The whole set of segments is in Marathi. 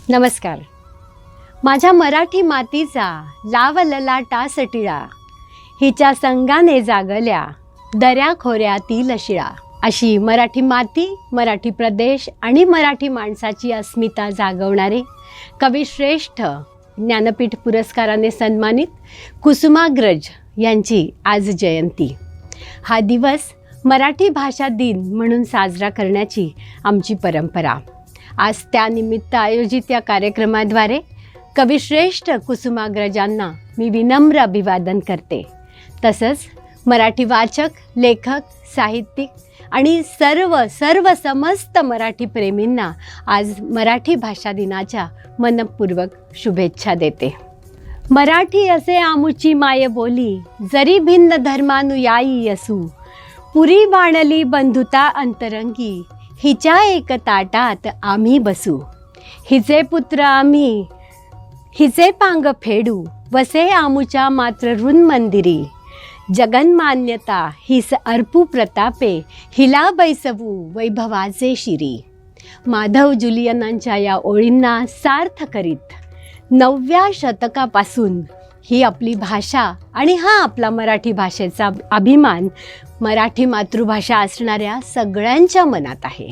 नमस्कार. माझ्या मराठी मातीचा लाव ललाटा सटिळा, हिच्या संगाने जागल्या दऱ्या खोऱ्यातील शिळा. अशी मराठी माती, मराठी प्रदेश आणि मराठी माणसाची अस्मिता जागवणारे कविश्रेष्ठ ज्ञानपीठ पुरस्काराने सन्मानित कुसुमाग्रज यांची आज जयंती. हा दिवस मराठी भाषा दिन म्हणून साजरा करण्याची आमची परंपरा. आज त्यानिमित्त आयोजित या कार्यक्रमाद्वारे कविश्रेष्ठ कुसुमाग्रजांना मी विनम्र अभिवादन करते. तसंच मराठी वाचक, लेखक, साहित्यिक आणि सर्व समस्त मराठी प्रेमींना आज मराठी भाषा दिनाच्या मनपूर्वक शुभेच्छा देते. मराठी असे आमुची माय बोली, जरी भिन्न धर्मानुयायी असू, पुरी बाणली बंधुता अंतरंगी, हिच्या एक ताटात आम्ही बसू. हिचे पुत्र आम्ही, हिचे पांग फेडू, वसे आमुच्या मात्र ऋण मंदिरी. जगन्मान्यता हिस अर्पू प्रतापे, हिला बैसवू वैभवाचे शिरी. माधव जुलियनांच्या या ओळींना सार्थ करीत 9व्या शतकापासून ही आपली भाषा आणि हा आपला मराठी भाषेचा अभिमान मराठी मातृभाषा असणाऱ्या सगळ्यांच्या मनात आहे.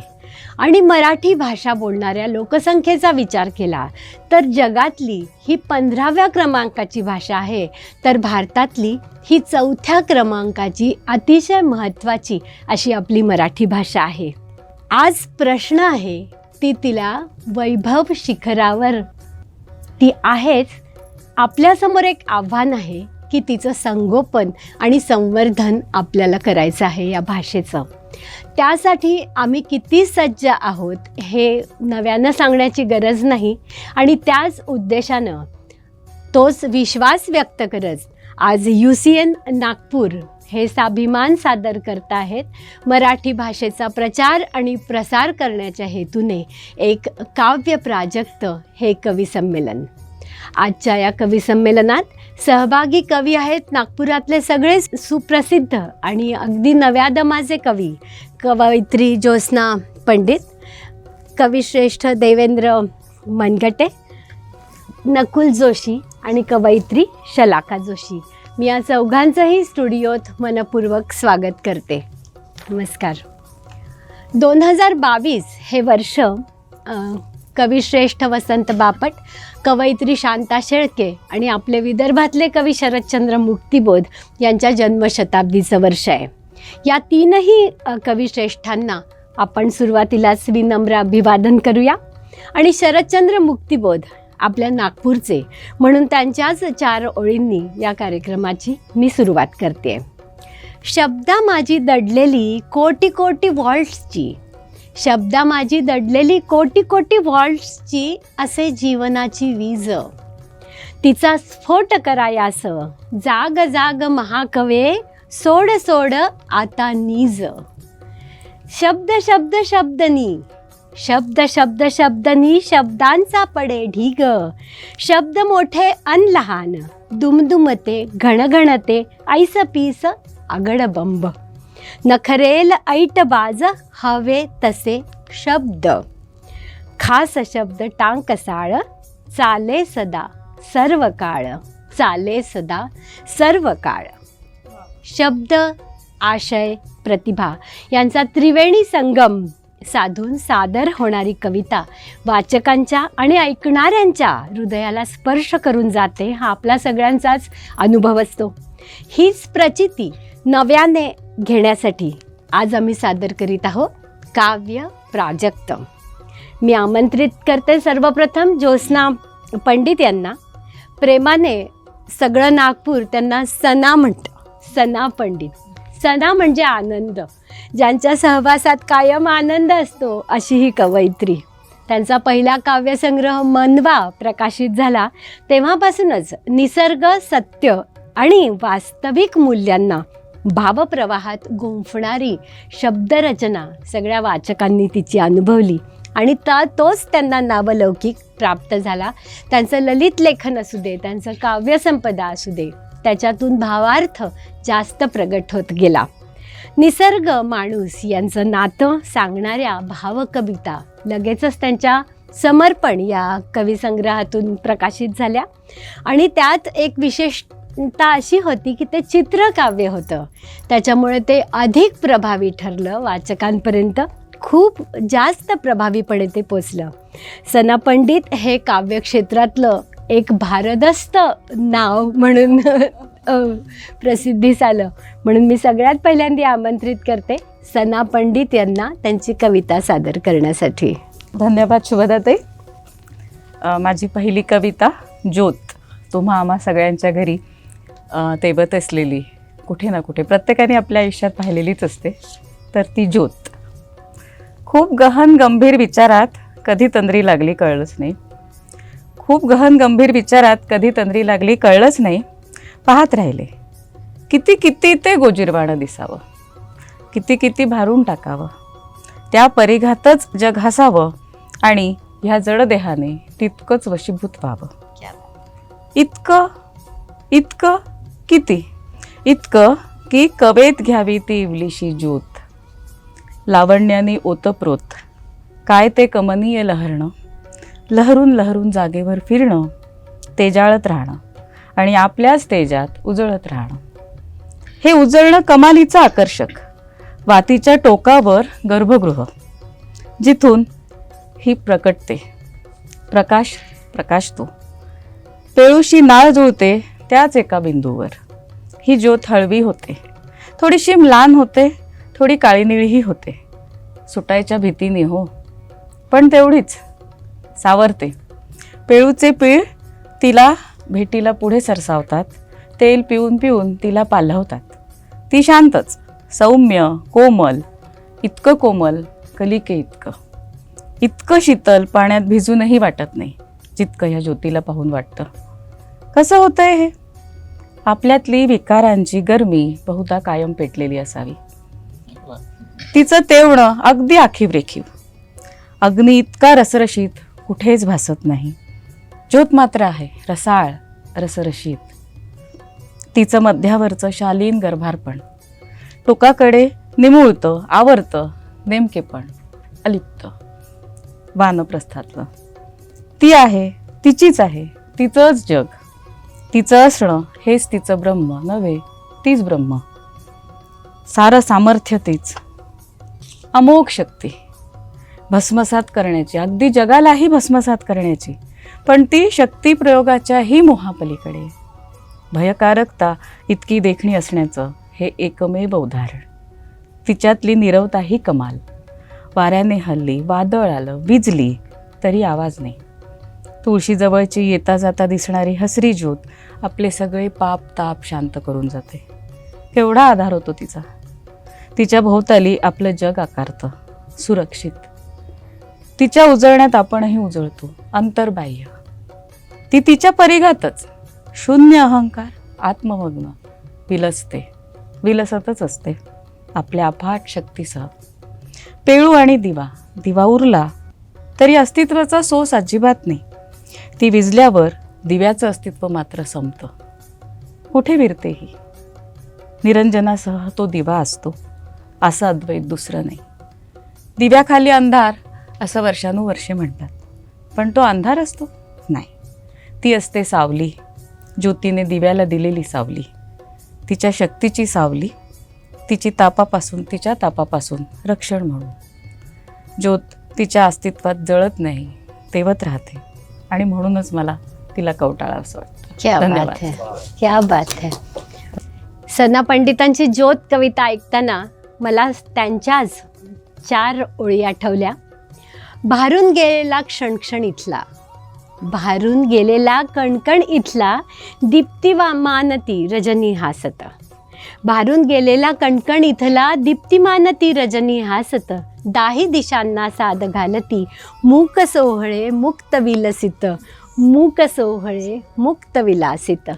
आणि मराठी भाषा बोलणाऱ्या लोकसंख्येचा विचार केला तर जगातली ही 15व्या क्रमांकाची भाषा आहे, तर भारतातली ही 4थ्या क्रमांकाची अतिशय महत्त्वाची अशी आपली मराठी भाषा आहे. आज प्रश्न आहे ती तिला वैभव शिखरावर ती आहेच. आपल्यासमोर एक आव्हान आहे की तिचं संगोपन आणि संवर्धन आपल्याला करायचं आहे या भाषेचं. त्यासाठी आम्ही किती सज्ज आहोत हे नव्यानं सांगण्याची गरज नाही. आणि त्याच उद्देशानं तोच विश्वास व्यक्त करत आज UCN नागपूर हे स्वाभिमान सादर करत आहेत. मराठी भाषेचा प्रचार आणि प्रसार करण्याच्या हेतूने एक काव्य प्राजक्त हे कवी संमेलन. आजच्या या कवी संमेलनात सहभागी कवी आहेत नागपुरातले सगळे सुप्रसिद्ध आणि अगदी नव्या दमाचे कवी, कवयित्री ज्योत्स्ना पंडित, कविश्रेष्ठ देवेंद्र मनगटे, नकुल जोशी आणि कवयित्री शलाका जोशी. मी या चौघांचंही स्टुडिओत मनपूर्वक स्वागत करते. नमस्कार. 2022 हे वर्ष कविश्रेष्ठ वसंत बापट, कवयित्री शांता शेळके आणि आपले विदर्भातले कवी शरदचंद्र मुक्तिबोध यांच्या जन्मशताब्दीचं वर्ष आहे. या तीनही कविश्रेष्ठांना आपण सुरुवातीलाच विनम्र अभिवादन करूया. आणि शरदचंद्र मुक्तिबोध आपल्या नागपूरचे म्हणून त्यांच्याच 4 ओळींनी या कार्यक्रमाची मी सुरुवात करते. शब्दा माझी दडलेली कोटी कोटी व्हॉल्ट्सची, शब्दा माझी दडलेली कोटी कोटी व्हॉल्ट्सची, असे जीवनाची वीज, तिचा स्फोट करायास जाग जाग महाकवे, सोड सोड आता नीज. शब्द शब्द शब्दनी, शब्द शब्द शब्दनी, शब्दांचा पडे ढीग, शब्द मोठे अन लहान, दुमदुमते घणघणते, ऐस पीस आगडबंब. नखरेल ऐट बाज, हवे तसे शब्द, खास शब्द टांकसाळ, चाले सदा सर्व काळ, चाले सदा सर्व काळ. शब्द, आशय, प्रतिभा यांचा त्रिवेणी संगम साधून सादर होणारी कविता वाचकांच्या आणि ऐकणाऱ्यांच्या हृदयाला स्पर्श करून जाते. हा आपला सगळ्यांचाच अनुभव असतो. हीच प्रचिती नव्याने घेण्यासाठी आज आम्ही सादर करीत आहोत काव्य प्राजक्त. मी आमंत्रित करते सर्वप्रथम ज्योत्स्ना पंडित यांना. प्रेमाने सगळं नागपूर त्यांना सना म्हणतं. सना पंडित. सना म्हणजे आनंद, ज्यांच्या सहवासात कायम आनंद असतो अशी ही कवयित्री. त्यांचा पहिला काव्यसंग्रह मनवा प्रकाशित झाला तेव्हापासूनच निसर्ग, सत्य आणि वास्तविक मूल्यांना भावप्रवाहात गुंफणारी शब्दरचना सगळ्या वाचकांनी तिची अनुभवली आणि तोच त्यांना नावलौकिक प्राप्त झाला. त्यांचं ललित लेखन असू दे, त्यांचं काव्यसंपदा असू दे, त्याच्यातून भावार्थ जास्त प्रगट होत गेला. निसर्ग माणूस यांचं नातं सांगणाऱ्या भावकविता लगेचच त्यांच्या समर्पण या कविसंग्रहातून प्रकाशित झाल्या आणि त्यात एक विशेषता अशी होती की ते चित्रकाव्य होतं. त्याच्यामुळे ते अधिक प्रभावी ठरलं, वाचकांपर्यंत खूप जास्त प्रभावीपणे ते पोचलं. सना पंडित हे काव्यक्षेत्रातलं एक भारदस्त नाव म्हणून प्रसिद्धीस आलं. म्हणून मी सगळ्यात पहिल्यांदा आमंत्रित करते सना पंडित यांना त्यांची कविता सादर करण्यासाठी. धन्यवाद शुभदाताई. माझी पहिली कविता ज्योत. तुम्हा आम्हा सगळ्यांच्या घरी तेवत असलेली, कुठे ना कुठे प्रत्येकाने आपल्या आयुष्यात पाहिलेलीच असते, तर ती ज्योत. खूप गहन गंभीर विचारात कधी तंद्री लागली कळलंच नाही. खूप गहन गंभीर विचारात कधी तंद्री लागली कळलंच नाही. पाहत राहिले किती किती ते गोजीरवाणं दिसावं, किती किती भारून टाकावं, त्या परिघातच जग हसावं आणि ह्या जडदेहाने तितकंच वशीभूत व्हावं. इतकं इतकं किती, इतकं की कवेत घ्यावी ती इवलीशी ज्योत. लावण्याने ओतप्रोत काय ते कमनीय लहरणं, लहरून लहरून जागेवर फिरणं, तेजाळत राहणं आणि आपल्याच तेजात उजळत राहणं. हे उजळणं कमालीचं आकर्षक. वातीच्या टोकावर गर्भगृह, जिथून ही प्रकटते प्रकाश प्रकाशतो. पेळूशी नाळ जुळते त्याच एका बिंदूवर. ही ज्योत हळवी होते, थोडीशी म्लान होते, थोडी काळी निळीही होते. सुटायच्या भीतीने हो, पण तेवढीच सावरते. पेळूचे पीळ तिला भेटीला पुढे सरसावतात, तेल पिऊन पिऊन तिला पालवतात. ती शांतच, सौम्य, कोमल, इतकं कोमल कलिके इतकं, इतकं शीतल पाण्यात भिजूनही वाटत नाही जितकं ह्या ज्योतीला पाहून वाटतं. कसं होतंय हे? आपल्यातली विकारांची गरमी बहुधा कायम पेटलेली असावी. तिचं तेवणं अगदी आखीव रेखीव. अग्नी इतका रसरशीत कुठेच भासत नाही. ज्योत मात्र आहे रसाळ, रसरशीत. तिचं मध्यावरचं शालीन गर्भारपण, टोकाकडे निमुळतं, आवरतं नेमकेपण, अलिप्त वानप्रस्थातलं. ती आहे, तिचीच आहे, तिचंच जग. तिचं असणं हेच तिचं ब्रह्म नव्हे, तीच ब्रह्म. सारं सामर्थ्य तीच, अमोघ शक्ती भस्मसात करण्याची, अगदी जगालाही भस्मसात करण्याची. पण ती शक्ती प्रयोगाच्याही मोहापलीकडे. भयकारकता इतकी देखणी असण्याचं हे एकमेव उदाहरण. तिच्यातली नीरवताही कमाल. वाऱ्याने हल्ली, वादळ आलं, विजली तरी आवाज नाही. तुळशीजवळची येता जाता दिसणारी हसरी ज्योत आपले सगळे पाप ताप शांत करून जाते. केवढा आधार होतो तिचा. तिच्या भोवताली आपलं जग आकारतं, सुरक्षित. तिच्या उजळण्यात आपणही उजळतो, अंतर्बाह्य. ती तिच्या परिघातच शून्य अहंकार, आत्ममग्न विलसते, विलसतच असते आपल्या अफाट शक्तीसह. पेळू आणि दिवा, दिवा उरला तरी अस्तित्वाचा सोस अजिबात नाही. ती विजल्यावर दिव्याचं अस्तित्व मात्र संपतं. कुठे विरते ही? निरंजनासह तो दिवा असतो, असं अद्वैत दुसरं नाही. दिव्याखाली अंधार असं वर्षानुवर्षे म्हणतात, पण तो अंधार असतो? नाही, ती असते सावली. ज्योतीने दिव्याला दिलेली सावली, तिच्या शक्तीची सावली. तिची तिच्या तापापासून रक्षण म्हणून. ज्योत तिच्या अस्तित्वात जळत नाही, तेवत राहते. आणि म्हणूनच मला तिला कवटाळा असं वाटतं. क्या बात है, क्या बात है. सना पंडितांची ज्योत कविता ऐकताना मला त्यांच्याच 4 ओळी आठवल्या. भारून गेलेला क्षणक्षण इथला, भारून गेलेला कणकण इथला, दीप्तिवा मानती रजनी हासत. भारून गेलेला कणकण इथला दीप्तिमान ती रजनी हासत, दाही दिशांना साद घालती, मूक सोहळे मुक्त विलसित, मूक सोहळे मुक्त विलासित.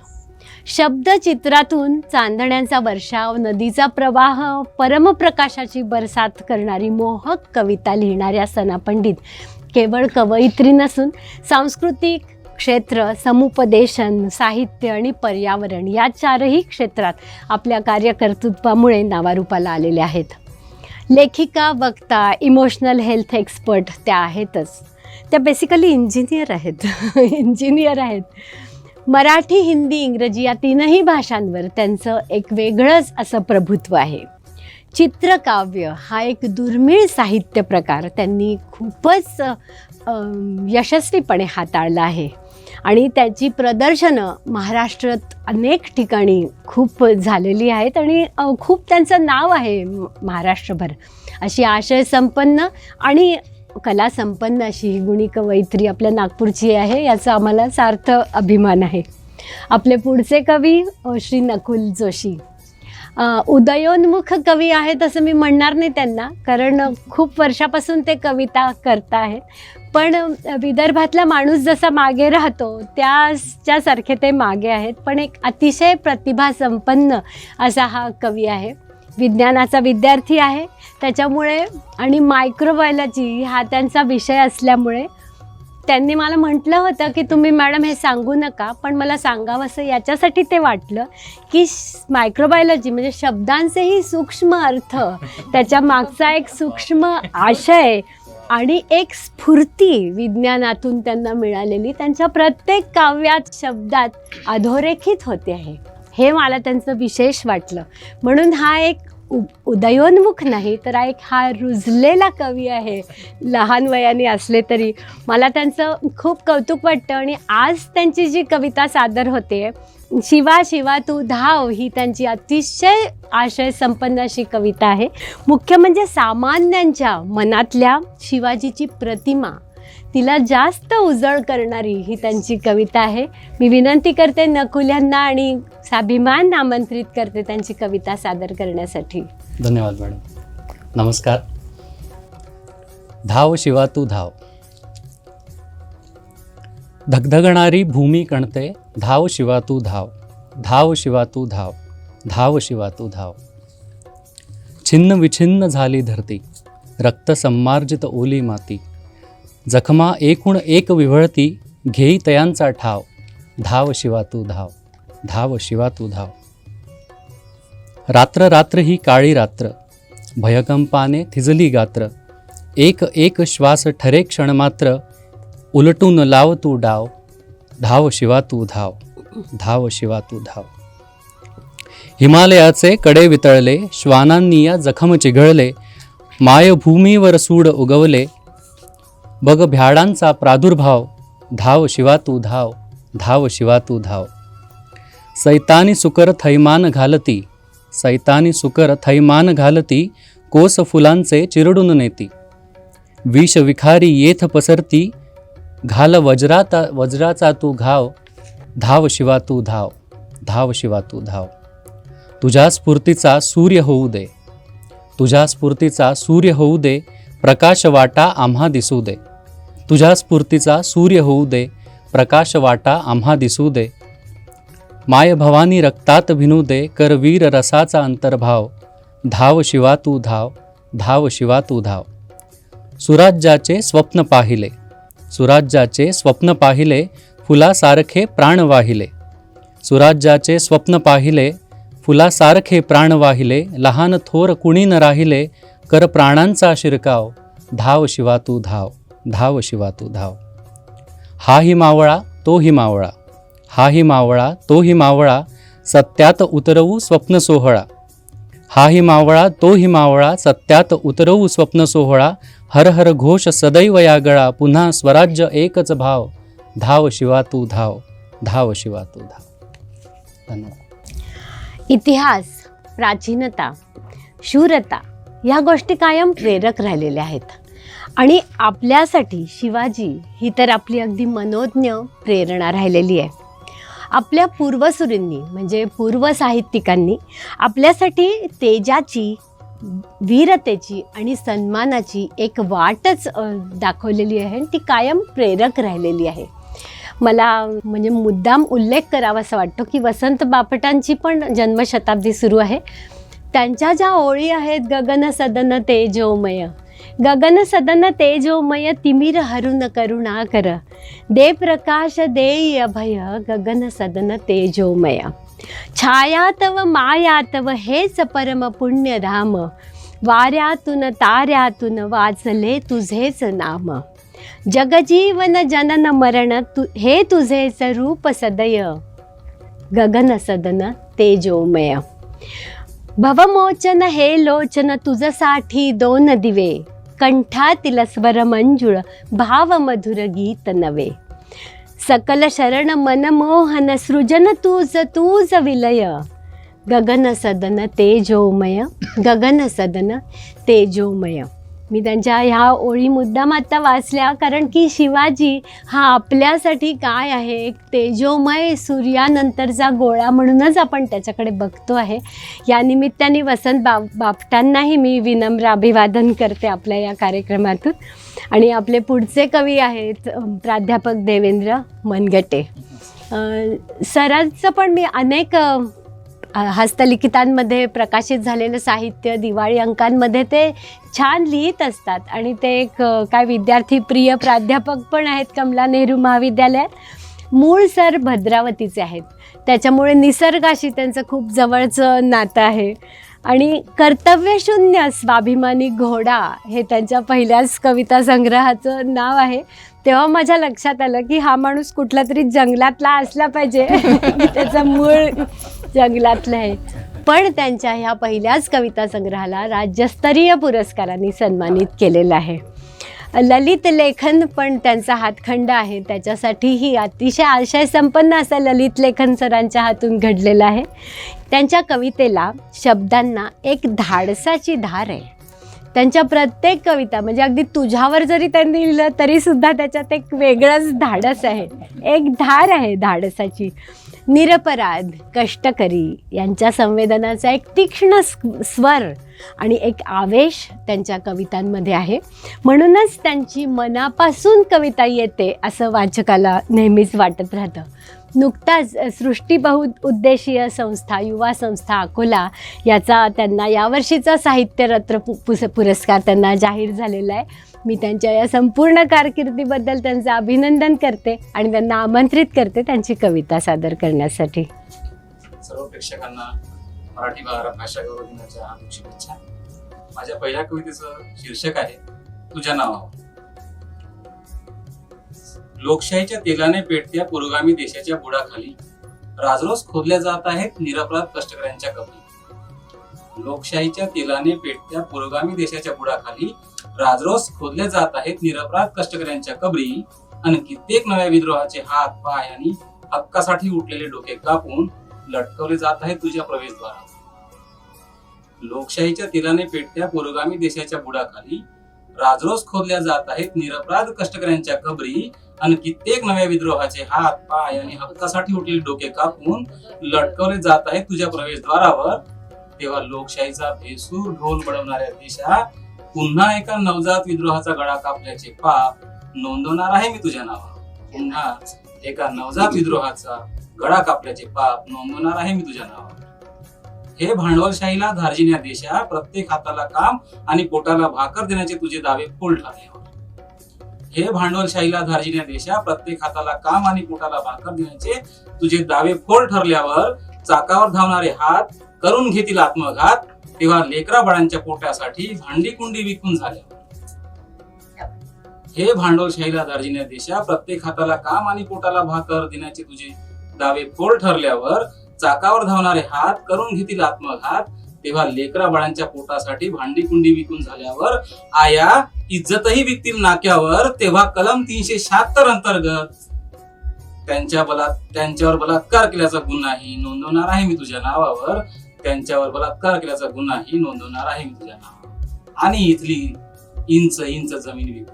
शब्द चित्रातून चांदण्यांचा वर्षाव, नदीचा प्रवाह, परमप्रकाशाची बरसात करणारी मोहक कविता लिहिणाऱ्या सना पंडित केवळ कवयित्री नसून सांस्कृतिक क्षेत्र, समुपदेशन, साहित्य आणि पर्यावरण या चारही क्षेत्रात आपल्या कार्यकर्तृत्वामुळे नावारूपाला आलेले आहेत. लेखिका, वक्ता, इमोशनल हेल्थ एक्सपर्ट त्या आहेतच. त्या बेसिकली इंजिनियर आहेत. इंजिनियर आहेत. मराठी, हिंदी, इंग्रजी या तीनही भाषांवर त्यांचं एक वेगळंच असं प्रभुत्व आहे. चित्रकाव्य हा एक दुर्मिळ साहित्य प्रकार त्यांनी खूपच यशस्वीपणे हाताळला आहे आणि त्याची प्रदर्शनं महाराष्ट्रात अनेक ठिकाणी खूप झालेली आहेत आणि खूप त्यांचं नाव आहे महाराष्ट्रभर. अशी आशयसंपन्न आणि कलासंपन्न अशी ही गुणी कवयित्री आपल्या नागपूरची आहे, याचा आम्हाला सार्थ अभिमान आहे. आपले पुढचे कवी श्री नकुल जोशी. उदयोन्मुख कवी आहेत असं मी म्हणणार नाही त्यांना, कारण खूप वर्षापासून ते कविता करत आहेत. पण विदर्भातला माणूस जसा मागे राहतो त्याच्यासारखे ते मागे आहेत. पण एक अतिशय प्रतिभासंपन्न असा हा कवी आहे. विज्ञानाचा विद्यार्थी आहे त्याच्यामुळे आणि मायक्रोबायोलॉजी हा त्यांचा विषय असल्यामुळे त्यांनी मला म्हटलं होतं की तुम्ही मॅडम हे सांगू नका, पण मला सांगावंसं याच्यासाठी ते वाटलं की मायक्रोबायोलॉजी म्हणजे शब्दांचेही सूक्ष्म अर्थ, त्याच्या मागचा एक सूक्ष्म आशय आणि एक स्फूर्ती विज्ञानातून त्यांना मिळालेली त्यांच्या प्रत्येक काव्यात, शब्दात अधोरेखित होते आहे. हे मला त्यांचं विशेष वाटलं. म्हणून हा एक उदयोन्मुख नाही तर हा रुजलेला कवी आहे. लहान वयाने असले तरी मला त्यांचं खूप कौतुक वाटतं. आणि आज त्यांची जी कविता सादर होते, शिवा शिवा तू धाव, ही त्यांची अतिशय आशय संपन्न अशी कविता आहे. मुख्य म्हणजे सामान्यांच्या मनातल्या शिवाजीची प्रतिमा, तिला जास्त उजळ करणारी ही त्यांची कविता आहे. मी विनंती करते नकुल यांना आणि स्वाभिमान आमंत्रित करते त्यांची कविता सादर करण्यासाठी. धन्यवाद मॅडम. नमस्कार. धाव शिवा तू धाव. धगधगणारी भूमी कणते, धाव शिवा तू धाव, धाव शिवा तू धाव, धाव शिवा तू धाव. छिन्न विछिन्न झाली धरती, रक्त सम्मार्जित ओली माती, जखमा एकूण एक विव्हळती, घेई तयांचा ठाव, धाव शिवा तू धाव, धाव शिवा तू धाव. रात्र रात्र ही काळी रात्र, भयकंपाने थिजली गात्र, एक एक श्वास ठरे क्षणमात्र, उलटून लाव तू डाव, धाव शिवा तू धाव, धाव शिवा तू धाव. हिमालयाचे कडे वितळले, श्वानांनी या जखम चिघळले, मायभूमीवर सूड उगवले, बग भ्याडांचा प्रादुर्भाव, धाव शिवा तू धाव, धाव शिवा तू धाव. सैतानी सुकर थैमान घालती, सैतानी सुकर थैमान घालती, कोस फुलांचे चिरडून नेती, विष विखारी येथ पसरती, घाल वज्राचा तू घाव, धाव शिवा तू धाव, धाव शिवा तू धाव. तुझ्या स्फूर्तीचा सूर्य होऊ दे, तुझ्या स्फूर्तीचा सूर्य होऊ दे, प्रकाश वाटा आम्हा दिसू दे, तुझ्या स्फूर्तीचा सूर्य होऊ दे, प्रकाश वाटा आम्हा दिसू दे. माय भवानी रक्तात भिनू दे, कर वीर रसाचा अंतर्भाव, धाव शिवा तू धाव, धाव शिवा तू धाव. सुराज्याचे स्वप्न पाहिले, सुराज्याचे स्वप्न पाहिले, फुलासारखे प्राण वाहिले, सुराज्याचे स्वप्न पाहिले, फुलासारखे प्राण वाहिले, लहान थोर कुणी न राहिले, कर प्राणांचा शिरकाव, धाव शिवा तू धाव, धाव शिवा तू धाव. हाही मावळा तोही मावळा, हाही मावळा तोही मावळा, सत्यात उतरवू स्वप्न सोहळा, हाही मावळा तोही मावळा, सत्यात उतरवू स्वप्न सोहळा. हर हर घोष सदैव या गळा, पुन्हा स्वराज्य एकच भाव, धाव शिवा तू धाव, धाव शिवा तू धाव. धन्यवाद. इतिहास, प्राचीनता, शूरता या गोष्टी कायम प्रेरक राहिलेल्या आहेत. आणि आपल्यासाठी शिवाजी ही तर आपली अगदी मनोज्ञ प्रेरणा राहिलेली आहे. आपल्या पूर्वसुरींनी म्हणजे पूर्व साहित्यिकांनी आपल्यासाठी तेजाची, वीरतेची आणि सन्मानाची एक वाटच दाखवलेली आहे आणि ती कायम प्रेरक राहिलेली आहे. मला म्हणजे मुद्दाम उल्लेख करावासा वाटतो की वसंत बापटांची पण जन्मशताब्दी सुरू आहे. त्यांच्या ज्या ओळी आहेत, गगन सदन तेजोमय, गगन सदन तेजोमय, तिमिर हरुण करुणाकर, दे प्रकाश देई अभय, गगन सदन तेजोमय, छाया तव माया तव, हेच परम पुण्यधाम, वाऱ्यातून ताऱ्यातून वाचले तुझेच नाम, जगजीवन जनन मरण हे तुझेच रूप सदय, गगन सदन तेजोमय, भवमोचन हे लोचन तुझसाठी दोन दिवे, कंठातील स्वर मंजुळ भाव मधुर गीत नवे, सकल शरण मनमोहन सृजन तुझ तुझ विलय, गगन सदन तेजोमय, गगन सदन तेजोमय. मी त्यांच्या ह्या ओळी मुद्दाम आत्ता वाचल्या कारण की शिवाजी हा आपल्यासाठी काय आहे, एक तेजोमय सूर्यानंतरचा गोळा म्हणूनच आपण त्याच्याकडे बघतो आहे. या निमित्ताने वसंत बापटांनाही मी विनम्र अभिवादन करते आपल्या या कार्यक्रमातून. आणि आपले पुढचे कवी आहेत प्राध्यापक देवेंद्र मनगटे. सरांचं पण मी अनेक हस्तलिखितांमध्ये प्रकाशित झालेलं साहित्य दिवाळी अंकांमध्ये ते छान लिहित असतात आणि ते एक काय विद्यार्थी प्रिय प्राध्यापक पण आहेत कमला नेहरू महाविद्यालयात. मूळ सर भद्रावतीचे आहेत, त्याच्यामुळे निसर्गाशी त्यांचं खूप जवळचं नातं आहे. आणि कर्तव्यशून्य स्वाभिमानी घोडा हे त्यांच्या पहिल्याच कविता संग्रहाचं नाव आहे. तेव्हा माझ्या लक्षात आलं की हा माणूस कुठला तरी जंगलातला असला पाहिजे, त्याचं मूळ जंगलातलं आहे. पण त्यांच्या ह्या पहिल्याच कविता संग्रहाला राज्यस्तरीय पुरस्कारांनी सन्मानित केलेलं आहे. ललित लेखन पण त्यांचा हातखंड आहे, त्याच्यासाठीही अतिशय आशयसंपन्न असं ललित लेखन सरांच्या हातून घडलेलं आहे. त्यांच्या कवितेला, शब्दांना एक धाडसाची धार आहे. त्यांच्या प्रत्येक कविता म्हणजे अगदी तुझ्यावर जरी त्यांनी लिहिलं तरीसुद्धा त्याच्यात एक वेगळंच धाडस आहे, एक धार आहे धाडसाची. निरपराध, कष्टकरी यांच्या संवेदनाचा एक तीक्ष्ण स्वर आणि एक आवेश त्यांच्या कवितांमध्ये आहे. म्हणूनच त्यांची मनापासून कविता येते असं वाचकाला नेहमीच वाटत राहतं. नुकताच सृष्टी बहुउद्देशीय संस्था, युवा संस्था अकोला याचा त्यांना यावर्षीचा साहित्यरत्न पुरस्कार त्यांना जाहीर झालेला आहे. मी त्यांच्या या संपूर्ण कारकिर्दीबद्दल त्यांचं अभिनंदन करते आणि त्यांना आमंत्रित करते त्यांची कविता सादर करण्यासाठी. सर्व प्रेक्षकांना मराठी भाषा गौरव दिनाच्या हार्दिक शुभेच्छा. माझ्या पहिल्या कवितेचं शीर्षक आहे तुझ्या नावावर. लोकशाहीच्या तेलाने पेटत्या पुरोगामी देशाच्या बुडाखाली राजरोज खोदल्या जात आहेत निरपराध कष्टकऱ्यांच्या कबरी. लोकशाहीच्या तेलाने पेटत्या पुरोगामी देशाच्या बुडाखाली राजरोज खोदल्या जात आहेत निरपराध कष्टकऱ्यांच्या कबरी. आणि कित्येक नव्या विद्रोहाचे हात पाय आणि हक्कासाठी उठलेले डोके कापून लटकवले जात आहेत तुझ्या प्रवेशद्वारावर. लोकशाहीच्या तेलाने पेटत्या पुरोगामी देशाच्या बुडाखाली राजरोज खोदल्या जात आहेत निरपराध कष्टकऱ्यांच्या कबरी. आणि कित्येक नव्या विद्रोहाचे हात पाय आणि हक्कासाठी उठलेले डोके कापून लटकवले जात आहेत तुझ्या प्रवेशद्वारावर. तेव्हा लोकशाहीचा भेसूर ढोल बडवणाऱ्या देशा पुन्हा एका नवजात विद्रोहाचा गळा कापल्याचे पाप नोंदवणार आहे मी तुझ्या नावावर. पुन्हा एका नवजात विद्रोहाचा गळा कापल्याचे पाप नोंदवणार आहे मी तुझ्या नावावर. हे भांडवलशाहीला धार्जिण्या देशा प्रत्येक हाताला काम आणि पोटाला भाकर देण्याचे तुझे दावे फोल ठरल्यावर. हे भांडवलशाहीला धार्जिण्या देशा प्रत्येक हाताला काम आणि पोटाला भाकर देण्याचे तुझे दावे फोल ठरल्यावर चाकावर धावणारे हात करून घेतील आत्मघात. तेव्हा लेकरा बाळांच्या पोटासाठी भांडी कुंडी विकून झाल्यावर. हे भांडवलशाहीला धार्जिण्या देशा प्रत्येक हाताला काम आणि पोटाला भाकर देण्याचे तुझे दावे फोल ठरल्यावर चाकावर धावणारे हात करून घेतील आत्मघात. तेव्हा लेकरा बाळांच्या पोटासाठी भांडी कुंडी विकून झाल्यावर आया इज्जतही विकतील नाक्यावर. तेव्हा कलम 376 अंतर्गत त्यांच्यावर बलात्कार केल्याचा गुन्हाही नोंदवणार आहे मी तुझ्या नावावर. त्यांच्यावर बलात्कार केल्याचा गुन्हाही नोंदवणार आहे मी तुझ्या नावावर. आणि इथली इंच इंच जमीन विकून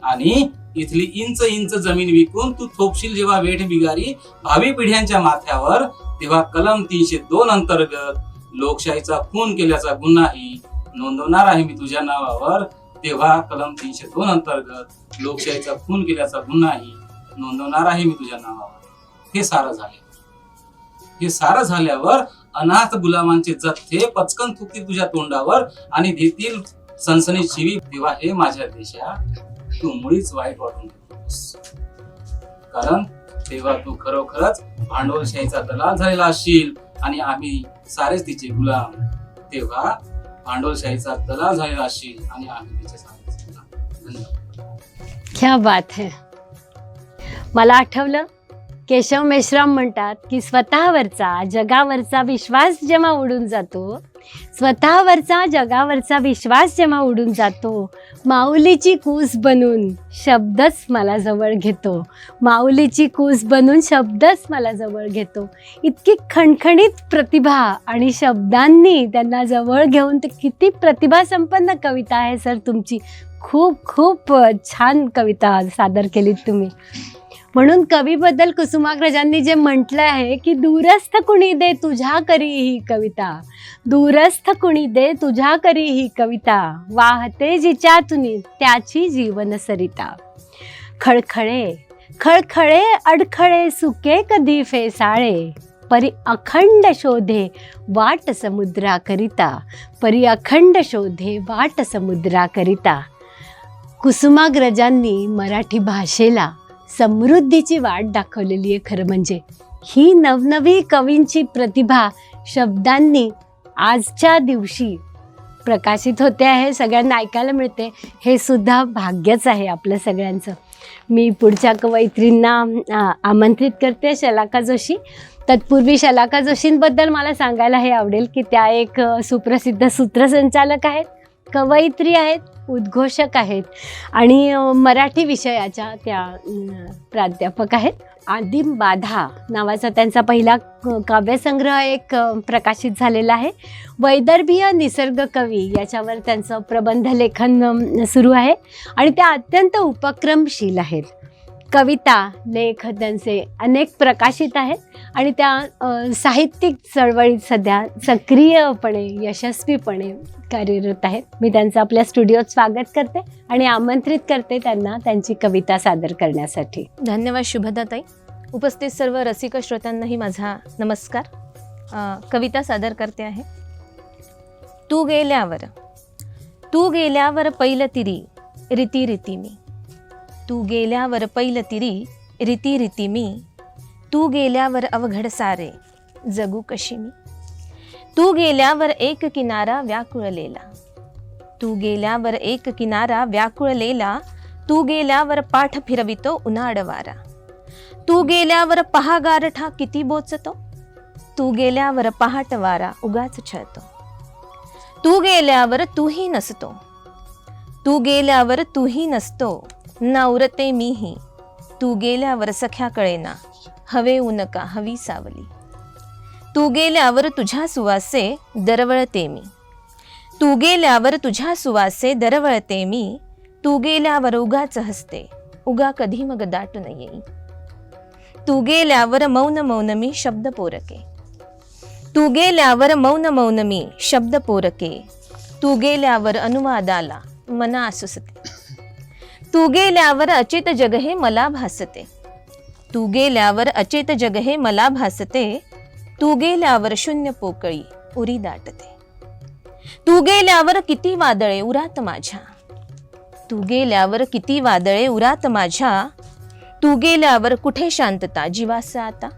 आणि इथली इंच इंच जमीन विकून तू थोपशील जेव्हा वेठ बिगारी भावी पिढ्यांच्या माथ्यावर, तेव्हा कलम 302 अंतर्गत लोकशाहीचा खून केल्याचा गुन्हाही नोंदवणार आहे मी तुझ्या नावावर. तेव्हा कलम 302 अंतर्गत लोकशाहीचा खून केल्याचा गुन्हाही नोंदवणार आहे मी तुझ्या नावावर. हे सारं झाल्यावर अनाथ गुलामांचे जथ्थे पचकन थुकतील तुझ्या तोंडावर आणि देतील सनसनी शिवी. तेव्हा हे माझ्या देशा तू मुळीच वाईट वाटून घेतोस, कारण तेव्हा तू खरोखरच भांडवलशाहीचा दलाल झालेला असशील आणि आम्ही सारेच तिचे गुलाम. तेव्हा भांडवलशाहीचा दलाल झालेला असशील आणि आम्ही तिचे सारेच गुलाम. धन्यवाद. क्या बात है. मला आठवलं, केशव मेश्राम म्हणतात की स्वतःवरचा जगावरचा विश्वास जेव्हा उडून जातो, जगावरचा विश्वास जेव्हा उडून जातो, माऊलीची कूस बनून शब्दच मला जवळ घेतो, माऊलीची कूस बनून शब्दच मला जवळ घेतो. इतकी खणखणीत प्रतिभा आणि शब्दांनी त्यांना जवळ घेऊन, ते किती प्रतिभासंपन्न कविता आहे सर तुमची. खूप खूप छान कविता सादर केलीत तुम्ही. म्हणून कवीबद्दल कुसुमाग्रजांनी जे म्हटलं आहे की दूरस्थ कुणी दे तुझ्या करी ही कविता, दूरस्थ कुणी दे तुझ्या करी ही कविता, वाहते जिच्यातुनी त्याची जीवन सरिता. खळखळे खळखळे अडखळे सुके कधी फेसाळे, परी अखंड शोधे वाट समुद्राकरिता, परी अखंड शोधे वाट समुद्राकरिता. कुसुमाग्रजांनी मराठी भाषेला समृद्धीची वाट दाखवलेली आहे. खरं म्हणजे ही नवनवी कवींची प्रतिभा शब्दांनी आजच्या दिवशी प्रकाशित होते आहे, सगळ्यांना ऐकायला मिळते. हे सुद्धा भाग्यच आहे आपलं सगळ्यांचं. मी पुढच्या कवयित्रींना आमंत्रित करते, शलाका जोशी. तत्पूर्वी शलाका जोशींबद्दल मला सांगायला हे आवडेल की त्या एक सुप्रसिद्ध सूत्रसंचालक आहेत, कवयित्री आहेत, उद्घोषक आहेत आणि मराठी विषयाच्या त्या प्राध्यापक आहेत. आदिम बाधा नावाचा त्यांचा पहिला काव्यसंग्रह एक प्रकाशित झालेला आहे. वैदर्भीय निसर्ग कवी याच्यावर त्यांचं प्रबंध लेखन सुरू आहे आणि त्या अत्यंत उपक्रमशील आहेत. कविता लेख त्यांचे अनेक प्रकाशित आहेत आणि त्या साहित्यिक चळवळीत सध्या सक्रियपणे यशस्वीपणे कार्यरत आहेत. मी त्यांचं आपल्या स्टुडिओत स्वागत करते आणि आमंत्रित करते त्यांना त्यांची कविता सादर करण्यासाठी. धन्यवाद शुभदाताई. उपस्थित सर्व रसिक श्रोत्यांनाही माझा नमस्कार. कविता सादर करते आहे. तू गेल्यावर पैल तिरी रीती रीती मी, तू गेल्यावर पैल तिरी रीती रीती मी, तू गेल्यावर अवघड सारे जगू कशी मी. तू गेल्यावर एक किनारा व्याकुळलेला, तू गेल्यावर एक किनारा व्याकुळलेला, तू गेल्यावर पाठ फिरवितो उन्हाळ वारा, तू गेल्यावर पहा गारठा किती बोचतो, तू गेल्यावर पहाट वारा उगाच छळतो, तू गेल्यावर तूही नसतो, तू गेल्यावर तूही नसतो, नवरते मीही, तू गेल्यावर सख्या कळेना हवे उनका हवी सावली, तू गेल्यावर तुझ्या सुवासे दरवळते मी, तू गेल्यावर तुझ्या सुवासे दरवळते मी, तू गेल्यावर उगाच हसते उगा कधी मग दाटून येई, तू गेल्यावर मौन मौन मी शब्द पोरके, तू गेल्यावर मौन मौन मी शब्द पोरके, तू गेल्यावर अनुवादाला मना आसुसते, तू गेल्यावर अचेत जग हे मला भासते, तू गेल्यावर अचेत जग हे मला भासते, तू गेल्यावर शून्य पोकळी उरी दाटते, तू गेल्यावर किती वादळे उरात माझ्या, तू गेल्यावर किती वादळे उरात माझ्या, तू गेल्यावर कुठे शांतता जीवास आता,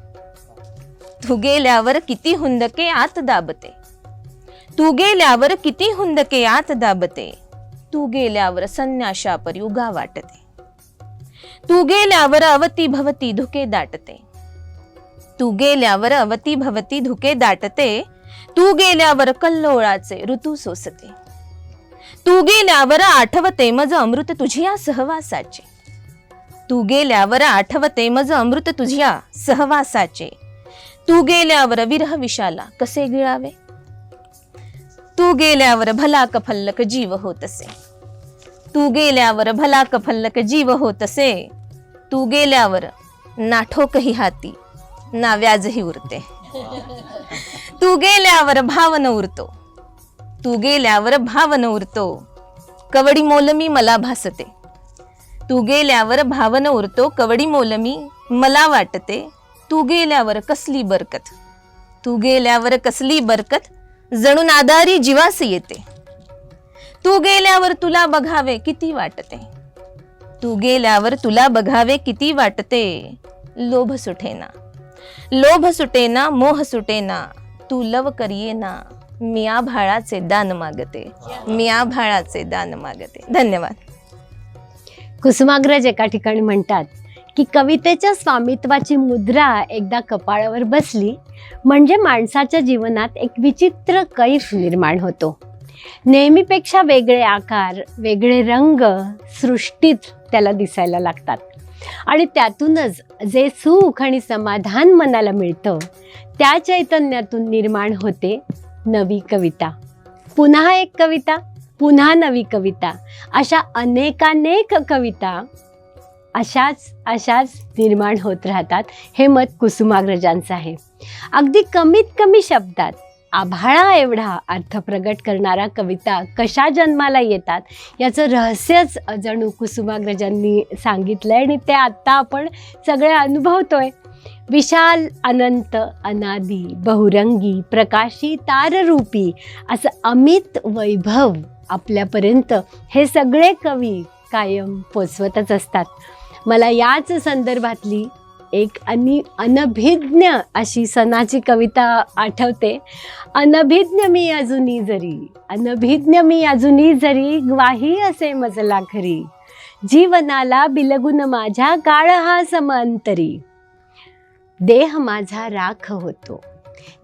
तू गेल्यावर किती हुंदके आत दाबते, तू गेल्यावर किती हुंदके आत दाबते, तू गेल्यावर संन्याशा परी उगा वाटते, तू गेल्यावर अवती भवती धुके दाटते, तू गेल्यावर अवती भवती धुके दाटते, तू गेल्यावर कल्लोळाचे ऋतू सोसते, तू गेल्यावर आठवते मज अमृत तुझ्या सहवासाचे, तू गेल्यावर आठवते मज अमृत तुझ्या सहवासाचे, तू गेल्यावर विरह विशाला कसे गिळावे, तू गेल्यावर भलाक फल्लक जीव होतसे, तू गेल्यावर भला कफल्लक जीव होतसे, तू गेल्यावर ना ठोकही हाती ना व्याजही उरते. तू गेल्यावर भावन उरतो, तू गेल्यावर भावन उरतो, कवडी मोलमी मला भासते. तू गेल्यावर भावन उरतो, कवडी मोलमी मला वाटते. तू गेल्यावर कसली बरकत, तू गेल्यावर कसली बरकत, जणू नादारी जीवास येते. तू गेल्यावर तुला बघावे किती वाटते, तू गेल्यावर तुला बघावे किती वाटते. लोभ सुटेना, लोभ सुटेना, मोह सुटेना, तू लव करियेना, मी आभाळाचे दान मागते, मी आभाळाचे दान मागते. धन्यवाद. कुसुमाग्रज एका ठिकाणी म्हणतात की कवितेच्या स्वामित्वाची मुद्रा एकदा कपाळावर बसली म्हणजे माणसाच्या जीवनात एक विचित्र कैफ निर्माण होतो. नेहमीपेक्षा वेगळे आकार, वेगळे रंग सृष्टीत त्याला दिसायला लागतात आणि त्यातूनच जे सुख आणि समाधान मनाला मिळतं त्या चैतन्यातून निर्माण होते नवी कविता. पुन्हा एक कविता, पुन्हा नवी कविता, अशा अनेकानेक कविता अशाच निर्माण होत राहतात. हे मत कुसुमाग्रजांचं आहे. अगदी कमीत कमी शब्दात आभाळा एवढा अर्थ प्रगट करणारा कविता कशा जन्माला येतात याचं रहस्यच जणू कुसुमाग्रजांनी सांगितलं आहे आणि ते आत्ता आपण सगळे अनुभवतोय. विशाल, अनंत, अनादी, बहुरंगी, प्रकाशी, ताररूपी असं अमित वैभव आपल्यापर्यंत हे सगळे कवी कायम पोचवतच असतात. मला याच संदर्भातली एक अनभिज्ञ अशी सनाची कविता आठवते. अनभिज्ञ मी अजूनी जरी, अनभिज्ञ मी अजूनी जरी, ग्वाही असे मजला खरी, जीवनाला बिलगुन माझ्या काळ हा समांतरी. देह माझा राख होतो,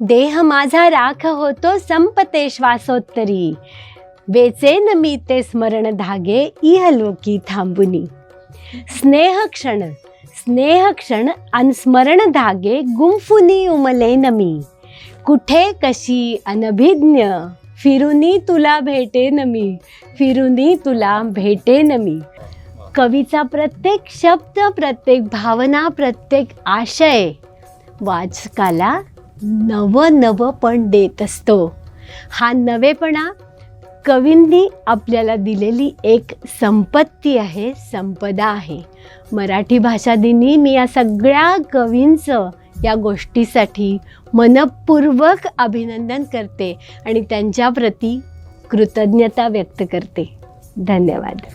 देह माझा राख होतो, संपते श्वासोत्तरी, वेचेन मी ते स्मरण धागे इहलोकी थांबुनी. स्नेह क्षण अन स्मरण धागे गुंफुनी उमलेन मी, कुठे कशी अनभिज्ञ, फिरुनी तुला भेटेन मी, फिरुनी तुला भेटेन मी. कवीचा प्रत्येक शब्द, प्रत्येक भावना, प्रत्येक आशय वाचकाला नवं देत असतो. हा नवेपणा कवींनी आपल्याला दिलेली एक संपत्ती आहे, संपदा आहे. मराठी भाषा दिनी मी या सगळ्या कवींचं या गोष्टीसाठी मनपूर्वक अभिनंदन करते आणि त्यांच्याप्रती कृतज्ञता व्यक्त करते. धन्यवाद.